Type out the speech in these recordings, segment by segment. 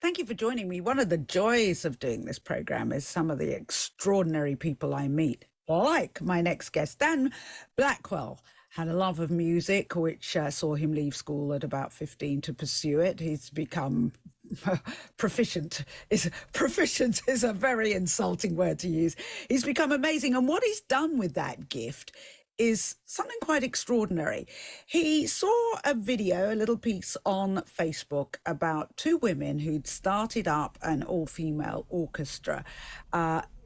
Thank you for joining me. One of the joys of doing this program is some of the extraordinary people I meet, like my next guest, Dan Blackwell. Had a love of music, which saw him leave school at about 15 to pursue it. He's become proficient. Proficient is a very insulting word to use. He's become amazing. And what he's done with that gift is something quite extraordinary. He saw a video, a little piece on Facebook about two women who'd started up an all-female orchestra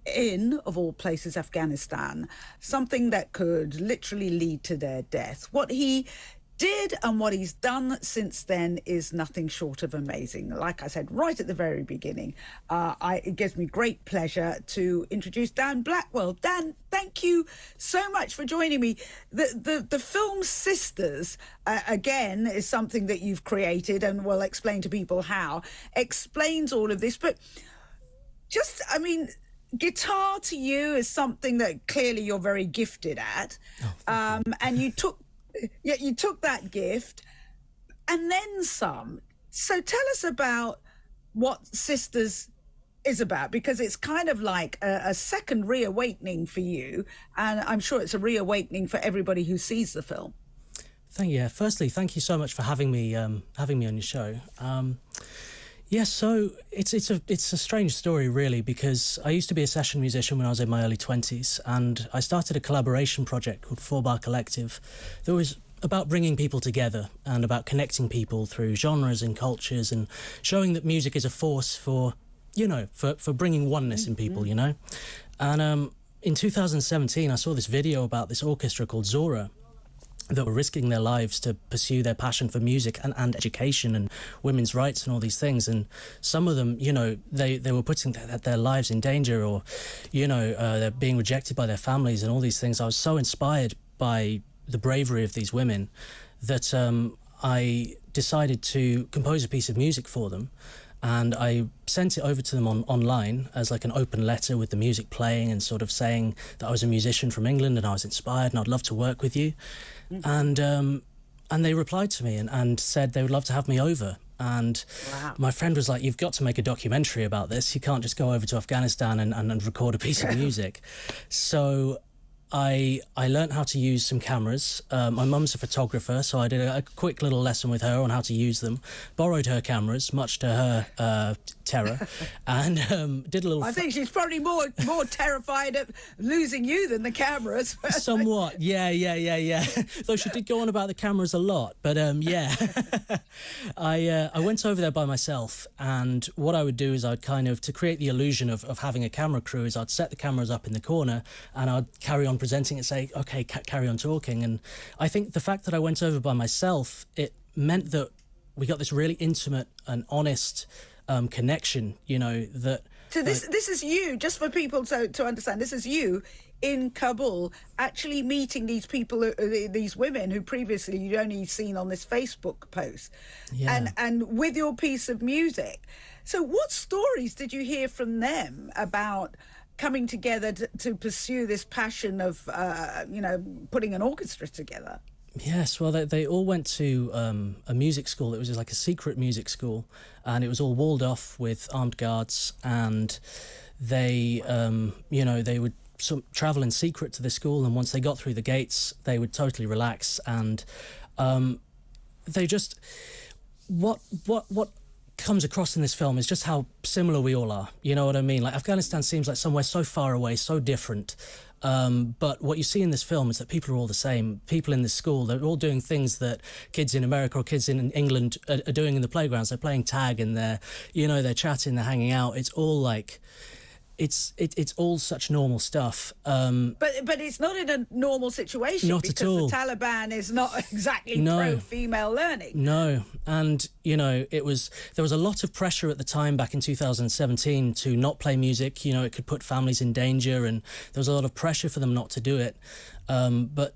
in, of all places, Afghanistan, something that could literally lead to their death. What he did and what he's done since then is nothing short of amazing. Like I said, right at the very beginning, it gives me great pleasure to introduce Dan Blackwell. Dan, thank you so much for joining me. The film Sisters, again, is something that you've created, and we'll explain to people how, explains all of this. But just, I mean, guitar to you is something that clearly you're very gifted at. And you took that gift and then some. So tell us about what Sisters is about, because it's kind of like a second reawakening for you, and I'm sure it's a reawakening for everybody who sees the film. Firstly, thank you so much for having me on your show. Yeah, so it's a strange story, really, because I used to be a session musician when I was in my early 20s, and I started a collaboration project called 4-Bar Collective that was about bringing people together and about connecting people through genres and cultures and showing that music is a force for bringing oneness in people, you know. And in 2017, I saw this video about this orchestra called Zora that were risking their lives to pursue their passion for music and education and women's rights and all these things. And some of them, you know, they were putting their lives in danger, or, you know, they're being rejected by their families and all these things. I was so inspired by the bravery of these women that I decided to compose a piece of music for them. And I sent it over to them online as like an open letter with the music playing and sort of saying that I was a musician from England and I was inspired and I'd love to work with you. Mm-hmm. And they replied to me and said they would love to have me over. And wow. My friend was like, you've got to make a documentary about this. You can't just go over to Afghanistan and record a piece of music. So I learned how to use some cameras. My mum's a photographer, so I did a quick little lesson with her on how to use them. Borrowed her cameras, much to her terror, and did a little... I think she's probably more terrified of losing you than the cameras. Somewhat, yeah. Though she did go on about the cameras a lot, but yeah. I went over there by myself, and what I would do is I'd kind of, to create the illusion of having a camera crew, is I'd set the cameras up in the corner, and I'd carry on presenting it, say, okay, carry on talking. And I think the fact that I went over by myself, it meant that we got this really intimate and honest connection, you know, that... So this is you, just for people to understand, this is you in Kabul actually meeting these people, these women who previously you'd only seen on this Facebook post, and with your piece of music. So what stories did you hear from them about coming together to pursue this passion of, putting an orchestra together? Yes, well, they all went to a music school. It was like a secret music school, and it was all walled off with armed guards, and they, they would travel in secret to the school, and once they got through the gates, they would totally relax, and they just... What comes across in this film is just how similar we all are, you know what I mean? Like, Afghanistan seems like somewhere so far away, so different, but what you see in this film is that people are all the same. People in this school, they're all doing things that kids in America or kids in England are doing in the playgrounds. They're playing tag and they're chatting, they're hanging out. It's all like... It's all such normal stuff. But it's not in a normal situation. Not because at all. The Taliban is not exactly pro-female learning. No, and there was a lot of pressure at the time back in 2017 to not play music. You know, it could put families in danger, and there was a lot of pressure for them not to do it. But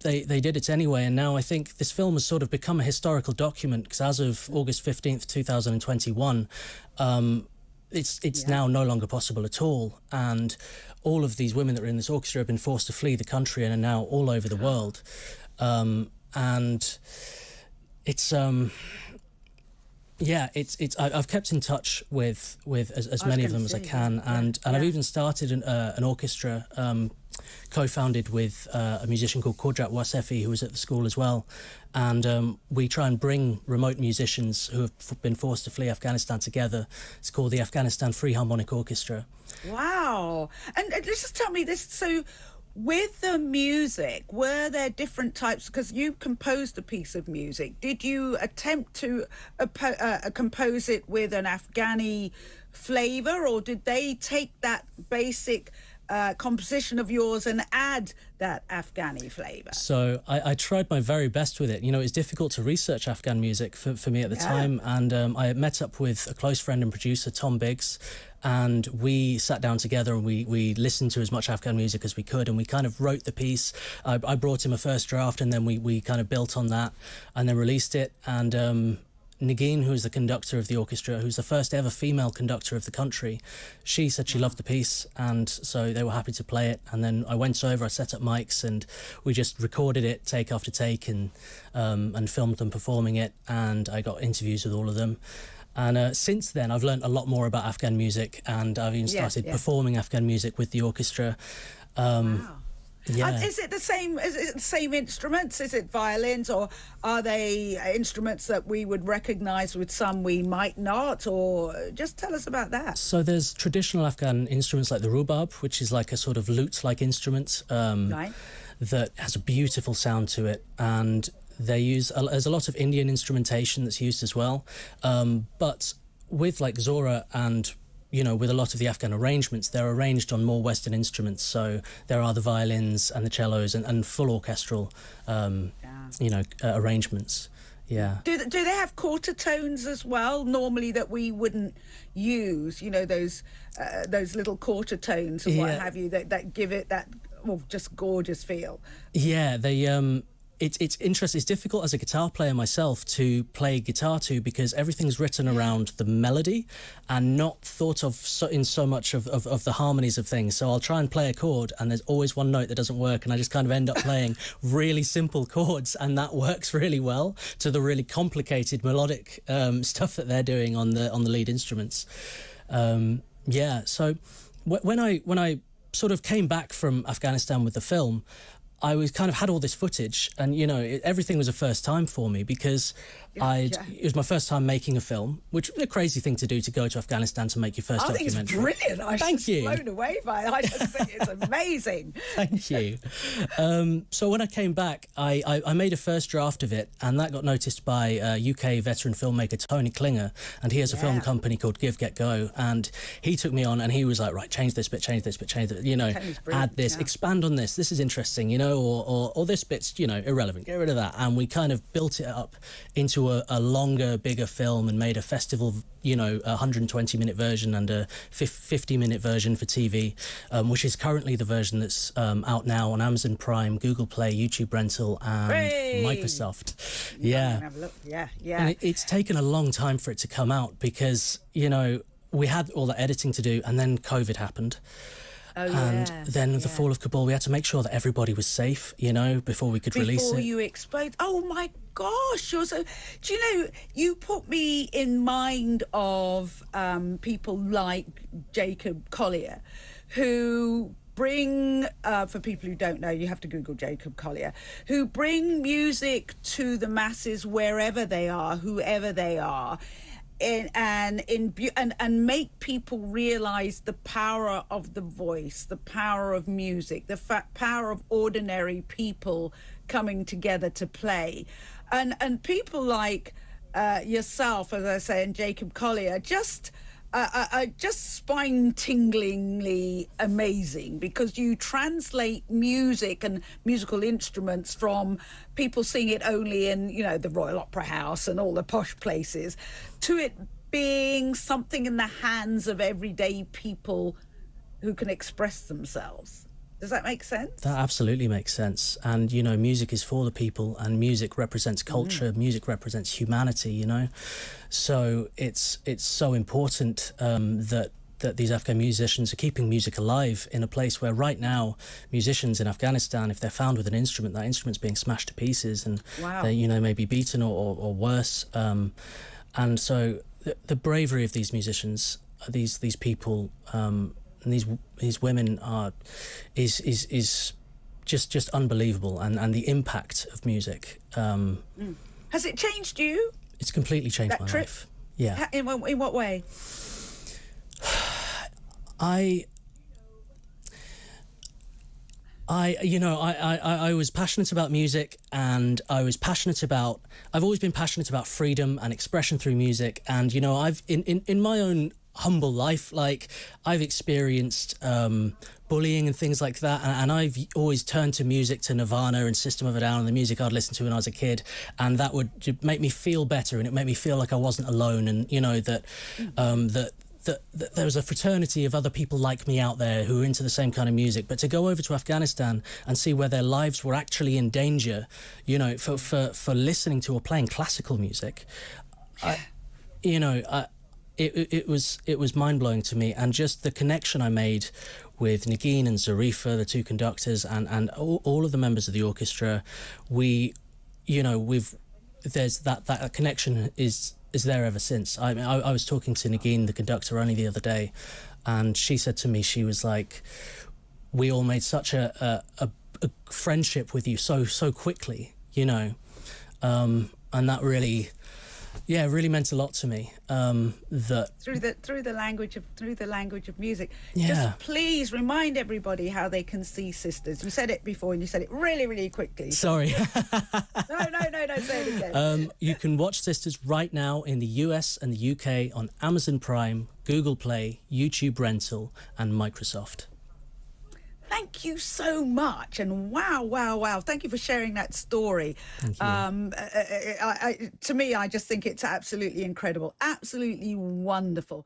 they did it anyway, and now I think this film has sort of become a historical document, because as of August 15th, 2021, it's now no longer possible at all, and all of these women that are in this orchestra have been forced to flee the country and are now all over the world, and it's Yeah, I've kept in touch with as many of them as I can, and I've even started an orchestra co-founded with a musician called Kordrat Wasefi, who was at the school as well, and we try and bring remote musicians who have been forced to flee Afghanistan together. It's called the Afghanistan Free Harmonic Orchestra. Wow! And just tell me this, so with the music, were there different types? Because you composed a piece of music. Did you attempt to compose it with an Afghani flavour, or did they take that basic composition of yours and add that Afghani flavour? So I tried my very best with it. You know, it's difficult to research Afghan music for me at the time, and I met up with a close friend and producer, Tom Biggs, and we sat down together and we listened to as much Afghan music as we could, and we kind of wrote the piece. I brought him a first draft, and then we kind of built on that and then released it. And Nagin, who's the conductor of the orchestra, who's the first ever female conductor of the country, she said she loved the piece, and so they were happy to play it. And then I went over, I set up mics, and we just recorded it take after take, and filmed them performing it, and I got interviews with all of them. And since then, I've learned a lot more about Afghan music, and I've even started performing Afghan music with the orchestra. Wow. Yeah. Is it the same? Is it the same instruments? Is it violins, or are they instruments that we would recognise with some we might not? Or just tell us about that. So there's traditional Afghan instruments like the rubab, which is like a sort of lute-like instrument that has a beautiful sound to it, and they use there's a lot of Indian instrumentation that's used as well, but with like Zora and with a lot of the Afghan arrangements, they're arranged on more Western instruments. So there are the violins and the cellos and full orchestral, arrangements. Yeah. Do they have quarter tones as well? Normally that we wouldn't use. Those little quarter tones or what have you that give it that just gorgeous feel. Yeah, they. It's interesting. It's difficult as a guitar player myself to play guitar to, because everything's written around the melody and not thought of in so much of the harmonies of things. So I'll try and play a chord and there's always one note that doesn't work, and I just kind of end up playing really simple chords, and that works really well to the really complicated melodic stuff that they're doing on the lead instruments. So when I sort of came back from Afghanistan with the film, I was kind of had all this footage, and everything was a first time for me, because it was my first time making a film, which is a crazy thing to do, to go to Afghanistan to make your first documentary. I think it's brilliant. Thank you. Blown away by it. I just think it's amazing. Thank you. So when I came back, I made a first draft of it, and that got noticed by UK veteran filmmaker Tony Klinger, and he has a film company called Give Get Go, and he took me on, and he was like, right, change this bit, change this bit, change it, add this, expand on this is interesting, or this bit's irrelevant, get rid of that. And we kind of built it up into a longer, bigger film, and made a festival, a 120-minute version and a 50-minute version for TV, which is currently the version that's out now on Amazon Prime, Google Play, YouTube Rental, and Microsoft. Yeah. Have a look. Yeah. And it's taken a long time for it to come out, because we had all the editing to do, and then COVID happened. Then the fall of Kabul, we had to make sure that everybody was safe, before we could release it. Before you explode. Oh my gosh, you're so... Do you put me in mind of people like Jacob Collier, who bring, for people who don't know, you have to Google Jacob Collier, who bring music to the masses wherever they are, whoever they are, and make people realize the power of the voice, the power of music, the power of ordinary people coming together to play, and people like yourself, as I say, and Jacob Collier, just spine-tinglingly amazing, because you translate music and musical instruments from people seeing it only in, the Royal Opera House and all the posh places, to it being something in the hands of everyday people who can express themselves. Does that make sense? That absolutely makes sense. And, music is for the people, and music represents culture, music represents humanity, So it's so important that these Afghan musicians are keeping music alive in a place where right now musicians in Afghanistan, if they're found with an instrument, that instrument's being smashed to pieces, and they, may be beaten or worse. And so the bravery of these musicians, these people, and these women is just unbelievable, and the impact of music. Has it changed you? It's completely changed my life. Yeah. In what way? I was passionate about music, and I've always been passionate about freedom and expression through music. And, you know, I've, in my own humble life, like, I've experienced bullying and things like that, and I've always turned to music, to Nirvana and System of a Down, and the music I'd listen to when I was a kid, and that would make me feel better, and it made me feel like I wasn't alone, and, you know, that there was a fraternity of other people like me out there who were into the same kind of music. But to go over to Afghanistan and see where their lives were actually in danger, you know, for listening to or playing classical music, it was mind-blowing to me. And just the connection I made with Nagin and Zarifa, the two conductors, and all of the members of the orchestra, there's that connection is there ever since. I was talking to Nagin, the conductor, only the other day, and she said to me, she was like, we all made such a friendship with you so quickly, you know, and that really meant a lot to me. That through the language of music. Yeah. Just please remind everybody how they can see Sisters. You said it before, and you said it really, really quickly. Sorry. No, say it again. You can watch Sisters right now in the US and the UK on Amazon Prime, Google Play, YouTube Rental, and Microsoft. Thank you so much, and wow. Thank you for sharing that story. Thank you. To me, I just think it's absolutely incredible, absolutely wonderful.